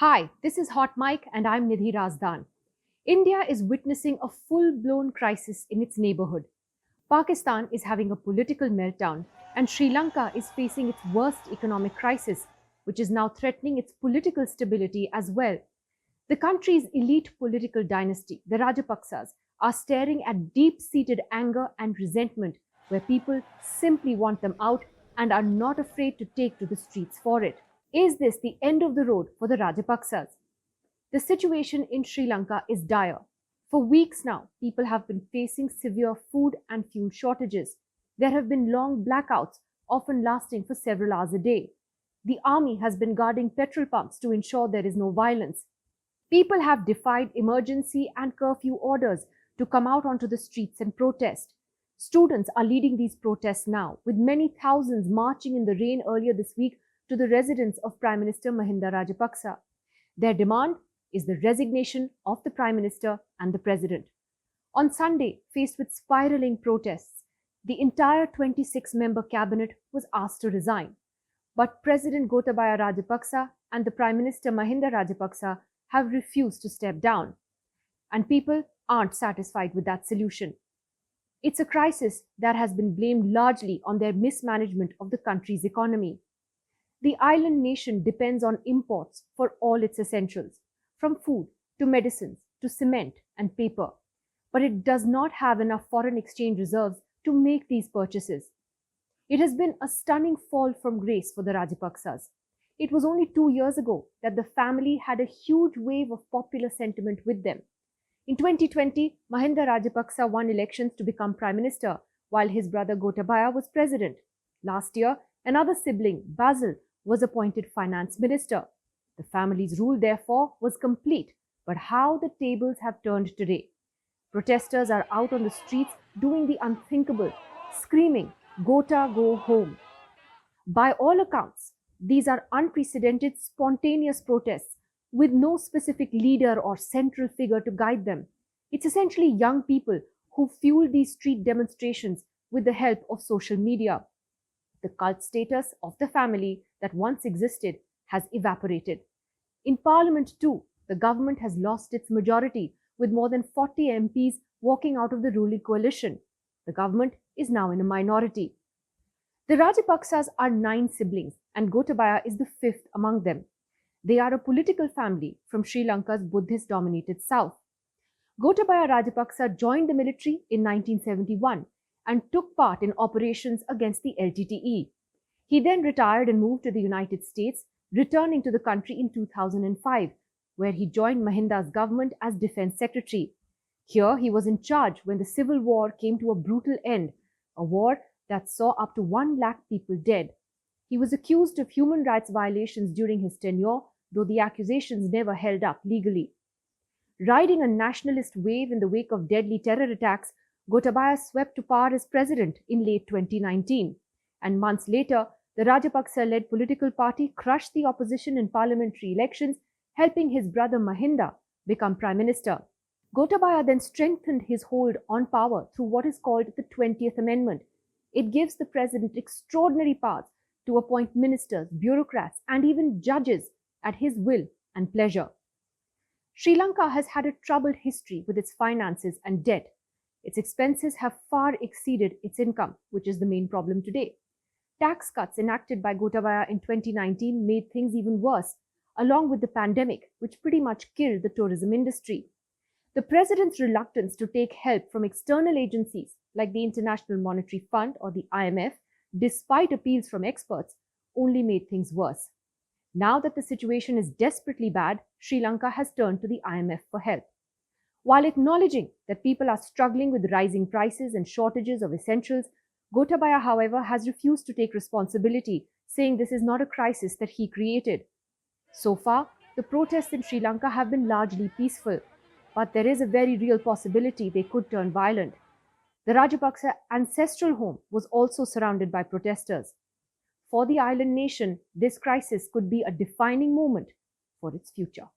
Hi, this is Hot Mike and I'm Nidhi Razdan. India is witnessing a full-blown crisis in its neighborhood. Pakistan is having a political meltdown and Sri Lanka is facing its worst economic crisis, which is now threatening its political stability as well. The country's elite political dynasty, the Rajapaksas, are staring at deep-seated anger and resentment where people simply want them out and are not afraid to take to the streets for it. Is this the end of the road for the Rajapaksas? The situation in Sri Lanka is dire. For weeks now, people have been facing severe food and fuel shortages. There have been long blackouts, often lasting for several hours a day. The army has been guarding petrol pumps to ensure there is no violence. People have defied emergency and curfew orders to come out onto the streets and protest. Students are leading these protests now, with many thousands marching in the rain earlier this week to the residence of Prime Minister Mahinda Rajapaksa. Their demand is the resignation of the Prime Minister and the President. On Sunday, faced with spiraling protests, the entire 26-member cabinet was asked to resign. But President Gotabaya Rajapaksa and the Prime Minister Mahinda Rajapaksa have refused to step down. And people aren't satisfied with that solution. It's a crisis that has been blamed largely on their mismanagement of the country's economy. The island nation depends on imports for all its essentials, from food to medicines to cement and paper. But it does not have enough foreign exchange reserves to make these purchases. It has been a stunning fall from grace for the Rajapaksas. It was only 2 years ago that the family had a huge wave of popular sentiment with them. In 2020, Mahinda Rajapaksa won elections to become Prime Minister, while his brother Gotabaya was President. Last year, another sibling, Basil, was appointed Finance Minister. The family's rule, therefore, was complete. But how the tables have turned today. Protesters are out on the streets doing the unthinkable, screaming, "Gota, go home." By all accounts, these are unprecedented, spontaneous protests with no specific leader or central figure to guide them. It's essentially young people who fuel these street demonstrations with the help of social media. The cult status of the family that once existed has evaporated. In Parliament too, the government has lost its majority, with more than 40 MPs walking out of the ruling coalition. The government is now in a minority. The Rajapaksas are 9 siblings, and Gotabaya is the 5th among them. They are a political family from Sri Lanka's Buddhist-dominated south. Gotabaya Rajapaksa joined the military in 1971 and took part in operations against the LTTE. He then retired and moved to the United States, returning to the country in 2005, where he joined Mahinda's government as Defense Secretary. Here, he was in charge when the civil war came to a brutal end, a war that saw up to 1 lakh people dead. He was accused of human rights violations during his tenure, though the accusations never held up legally. Riding a nationalist wave in the wake of deadly terror attacks, Gotabaya swept to power as president in late 2019. And months later, the Rajapaksa-led political party crushed the opposition in parliamentary elections, helping his brother Mahinda become prime minister. Gotabaya then strengthened his hold on power through what is called the 20th Amendment. It gives the president extraordinary powers to appoint ministers, bureaucrats, and even judges at his will and pleasure. Sri Lanka has had a troubled history with its finances and debt. Its expenses have far exceeded its income, which is the main problem today. Tax cuts enacted by Gotabaya in 2019 made things even worse, along with the pandemic, which pretty much killed the tourism industry. The president's reluctance to take help from external agencies like the International Monetary Fund or the IMF, despite appeals from experts, only made things worse. Now that the situation is desperately bad, Sri Lanka has turned to the IMF for help. While acknowledging that people are struggling with rising prices and shortages of essentials, Gotabaya, however, has refused to take responsibility, saying this is not a crisis that he created. So far, the protests in Sri Lanka have been largely peaceful, but there is a very real possibility they could turn violent. The Rajapaksa ancestral home was also surrounded by protesters. For the island nation, this crisis could be a defining moment for its future.